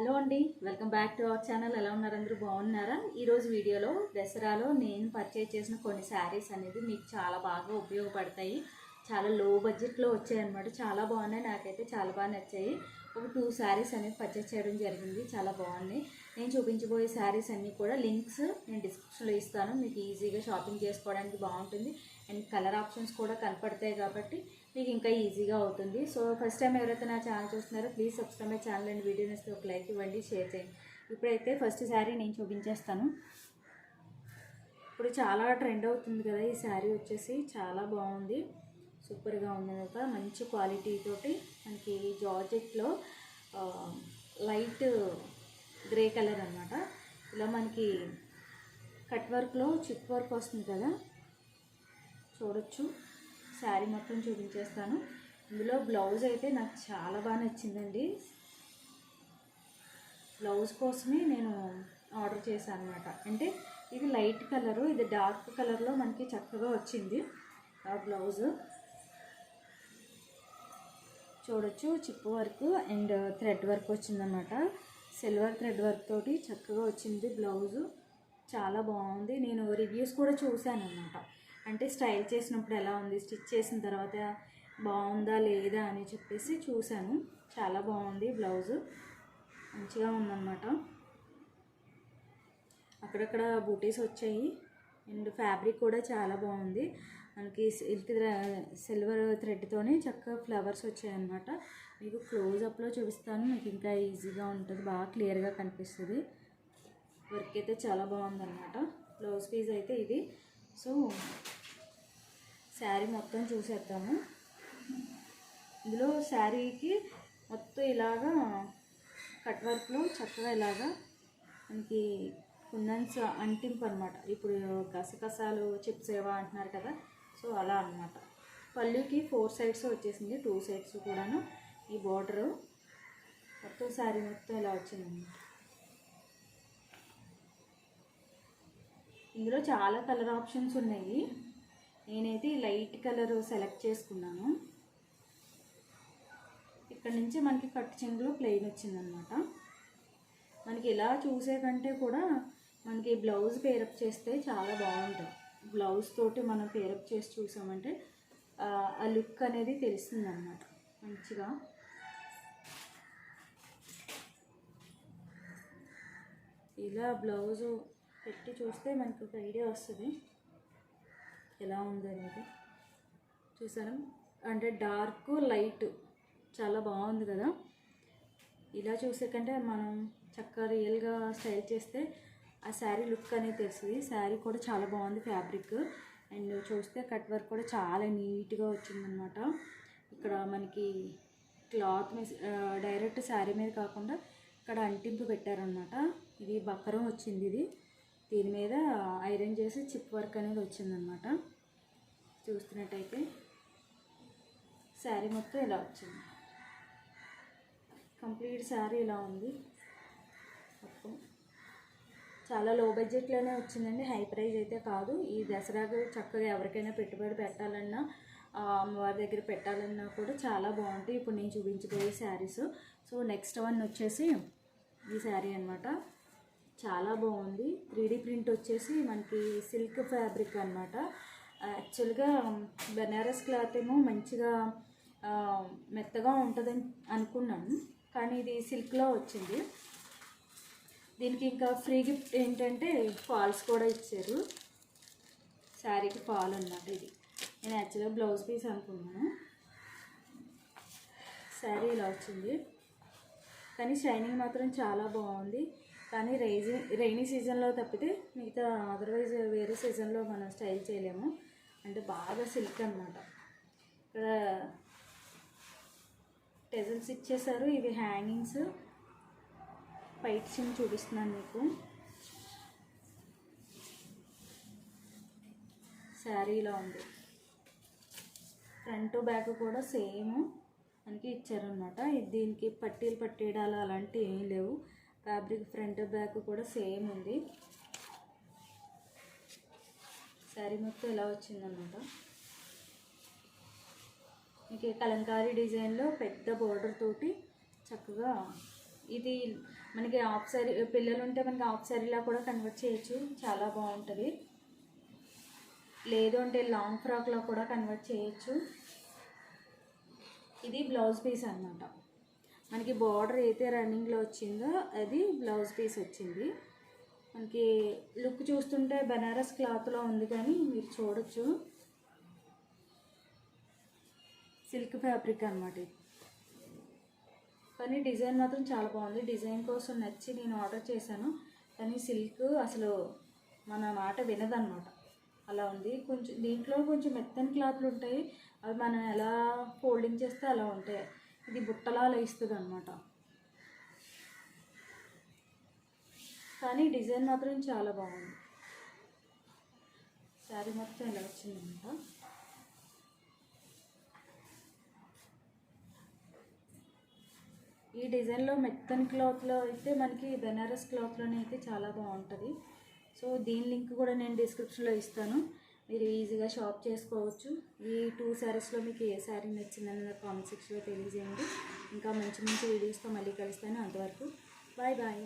Hello అండి, welcome back to our channel. ఎలా ఉన్నారు? అందరూ బాగున్నారా? ఈరోజు వీడియోలో దసరాలో నేను పర్చేజ్ చేసిన కొన్ని శారీస్ అనేది మీకు చాలా బాగా ఉపయోగపడతాయి. చాలా లో బడ్జెట్లో వచ్చాయి అనమాట. చాలా బాగున్నాయి, నాకైతే చాలా బాగా నచ్చాయి. ఒక 2 శారీస్ అనేది పర్చేజ్ చేయడం జరిగింది. చాలా బాగున్నాయి. నేను చూపించబోయే శారీస్ అన్నీ కూడా లింక్స్ నేను డిస్క్రిప్షన్లో ఇస్తాను. మీకు ఈజీగా షాపింగ్ చేసుకోవడానికి బాగుంటుంది. అండ్ కలర్ ఆప్షన్స్ కూడా కనపడతాయి కాబట్టి మీకు ఇంకా ఈజీగా అవుతుంది. సో ఫస్ట్ టైం ఎవరైతే నా ఛానల్ చూస్తున్నారో please subscribe my channel and వీడియోని ఇస్తే ఒక లైక్ ఇవ్వండి, షేర్ చేయండి. ఇప్పుడైతే ఫస్ట్ శారీ నేను చూపించేస్తాను. ఇప్పుడు చాలా ట్రెండ్ అవుతుంది కదా ఈ శారీ, వచ్చేసి చాలా బాగుంది, సూపర్గా ఉంది. ఒక మంచి క్వాలిటీ తోటి మనకి జార్జెట్లో లైట్ గ్రే కలర్ అనమాట. ఇలా మనకి కట్ వర్క్లో చిప్ వర్క్ వస్తుంది కదా, చూడొచ్చు. శారీ మొత్తం చూపించేస్తాను. ఇందులో బ్లౌజ్ అయితే నాకు చాలా బాగా నచ్చిందండి. బ్లౌజ్ కోసమే నేను ఆర్డర్ చేశాను అనమాట. అంటే ఇది లైట్ కలరు, ఇది డార్క్ కలర్లో మనకి చక్కగా వచ్చింది ఆ బ్లౌజు. చూడొచ్చు, chip work and thread work వచ్చిందన్నమాట. సిల్వర్ థ్రెడ్ వర్క్ తోటి చక్కగా వచ్చింది బ్లౌజు. చాలా బాగుంది. నేను రివ్యూస్ కూడా చూశాను అన్నమాట. అంటే స్టైల్ చేసినప్పుడు ఎలా ఉంది, స్టిచ్ చేసిన తర్వాత బాగుందా లేదా అని చెప్పేసి చూశాను. చాలా బాగుంది, బ్లౌజు మంచిగా ఉందన్నమాట. అక్కడక్కడ బూటీస్ వచ్చాయి అండ్ ఫ్యాబ్రిక్ కూడా చాలా బాగుంది. మనకి సిల్వర్ థ్రెడ్తోనే చక్కగా ఫ్లవర్స్ వచ్చాయన్నమాట. మీకు క్లోజ్అప్లో చూపిస్తాను, మీకు ఇంకా ఈజీగా ఉంటుంది, బాగా క్లియర్గా కనిపిస్తుంది. వర్క్ అయితే చాలా బాగుందన్నమాట. బ్లౌజ్ పీస్ అయితే ఇది. సో శారీ మొత్తం చూసేద్దాము. ఇందులో శారీకి మొత్తం ఇలాగా కట్ వర్క్లో చక్కగా ఇలాగా మనకి కుందన్స్ అంటింపు అనమాట. ఇప్పుడు గసగసాలు చిప్స్ ఏవో అంటున్నారు కదా, సో అలా అనమాట. పళ్ళుకి 4 సైడ్స్ వచ్చేసింది, 2 సైడ్స్ కూడాను ఈ బార్డరు. మొత్తం శారీ మొత్తం ఇలా వచ్చిందన్నమాట. ఇందులో చాలా కలర్ ఆప్షన్స్ ఉన్నాయి. నేనైతే లైట్ కలర్ సెలెక్ట్ చేసుకున్నాను. ఇక్కడ నుంచి మనకి కట్ చెంగులో ప్లెయిన్ వచ్చిందనమాట. మనకి ఇలా చూసే కంటే కూడా మనకి బ్లౌజ్ పేరప్ చేస్తే చాలా బాగుంటుంది. బ్లౌజ్ తోటి మనం పేరప్ చేసి చూసామంటే ఆ లుక్ అనేది తెలుస్తుంది అన్నమాట మంచిగా. ఇలా బ్లౌజు పెట్టి చూస్తే మనకు ఒక ఐడియా వస్తుంది ఎలా ఉందనేది. చూసారా, అంటే డార్క్ లైట్ చాలా బాగుంది కదా. ఇలా చూసే కంటే మనం చక్కగా రియల్గా స్టైల్ చేస్తే ఆ శారీ లుక్ అనేది తెలుస్తుంది. శారీ కూడా చాలా బాగుంది, ఫ్యాబ్రిక్ అండ్ చూస్తే కట్ వర్క్ కూడా చాలా నీట్గా వచ్చిందనమాట. ఇక్కడ మనకి క్లాత్ మీద డైరెక్ట్ శారీ మీద కాకుండా ఇక్కడ అంటింపు పెట్టారనమాట. ఇది బక్కరం వచ్చింది. ఇది దీని మీద ఐరన్ చేసి చిప్ వర్క్ అనేది వచ్చిందనమాట. చూస్తున్నట్టయితే శారీ మొత్తం ఇలా వచ్చింది. కంప్లీట్ శారీ ఇలా ఉంది మొత్తం. చాలా లో బడ్జెట్లోనే వచ్చిందండి, హై ప్రైస్ అయితే కాదు. ఈ దసరాకు చక్కగా ఎవరికైనా పెట్టుబడి పెట్టాలన్నా, అమ్మవారి దగ్గర పెట్టాలన్నా కూడా చాలా బాగుంటాయి ఇప్పుడు నేను చూపించబోయే శారీస్. సో నెక్స్ట్ వన్ వచ్చేసి ఈ శారీ అనమాట. చాలా బాగుంది. 3D ప్రింట్ వచ్చేసి మనకి సిల్క్ ఫ్యాబ్రిక్ అనమాట. యాక్చువల్గా బెనారస్ క్లాత్ ఏమో మంచిగా మెత్తగా ఉంటుందని అనుకున్నాను, కానీ ఇది సిల్క్లో వచ్చింది. దీనికి ఇంకా ఫ్రీ గిఫ్ట్ ఏంటంటే ఫాల్స్ కూడా ఇచ్చారు. శారీకి ఫాల్ అన్నమాట. ఇది నేను యాక్చువల్గా బ్లౌజ్ పీస్ అనుకున్నాను. శారీ ఇలా వచ్చింది, కానీ షైనింగ్ మాత్రం చాలా బాగుంది. కానీ రైనీ సీజన్లో తప్పితే మిగతా అదర్వైజ్ వేరే సీజన్లో మనం స్టైల్ చేయలేము. అంటే బాగా సిల్క్ అనమాట. ఇక్కడ టెజల్స్ ఇచ్చేసారు, ఇవి హ్యాంగింగ్స్. పైట్స్ని చూపిస్తున్నాను మీకు. శారీ ఇలా ఉంది. ఫ్రంట్ బ్యాక్ కూడా సేమ్ మనకి ఇచ్చారనమాట. దీనికి పట్టీలు పట్టేయడాలు అలాంటివి ఏం లేవు. ఫ్యాబ్రిక్ ఫ్రంట్ బ్యాక్ కూడా సేమ్ ఉంది. శారీ మొత్తం ఇలా వచ్చిందనమాట. మీకు కలంకారీ డిజైన్లో పెద్ద బోర్డర్ తోటి చక్కగా ఇది మనకి హాఫ్ సారీ, పిల్లలు ఉంటే మనకి హాఫ్ సారీలా కూడా కన్వర్ట్ చేయొచ్చు, చాలా బాగుంటుంది. లేదు అంటే లాంగ్ ఫ్రాక్లో కూడా కన్వర్ట్ చేయొచ్చు. ఇది బ్లౌజ్ పీస్ అన్నమాట. మనకి బార్డర్ అయితే రన్నింగ్లో వచ్చిందో అది బ్లౌజ్ పీస్ వచ్చింది. మనకి లుక్ చూస్తుంటే బనారస్ క్లాత్లో ఉంది, కానీ మీరు చూడొచ్చు సిల్క్ ఫ్యాబ్రిక్ అన్నమాట ఇది. కానీ డిజైన్ మాత్రం చాలా బాగుంది. డిజైన్ కోసం నచ్చి నేను ఆర్డర్ చేశాను, కానీ సిల్క్ అసలు మన మాట వినదన్నమాట, అలా ఉంది. కొంచెం దీంట్లో కొంచెం మెత్తని క్లాత్లు ఉంటాయి, అవి మనం ఎలా ఫోల్డింగ్ చేస్తే అలా ఉంటాయి. ఇది బుట్టలా ఇస్తుంది అన్నమాట, కానీ డిజైన్ మాత్రం చాలా బాగుంది. శారీ మొత్తం ఇలా వచ్చిందన్నమాట. ఈ డిజైన్లో మెత్తని క్లాత్లో అయితే మనకి బెనారస్ క్లాత్లోనే అయితే చాలా బాగుంటుంది. సో దీని లింక్ కూడా నేను డిస్క్రిప్షన్లో ఇస్తాను, మీరు ఈజీగా షాప్ చేసుకోవచ్చు. ఈ 2 శారీస్లో మీకు ఏ శారీ నచ్చిందని నాకు కామెంట్ సెక్షన్లో తెలియజేయండి. ఇంకా మంచి మంచి వీడియోస్తో మళ్ళీ కలుస్తాను. అంతవరకు బాయ్ బాయ్.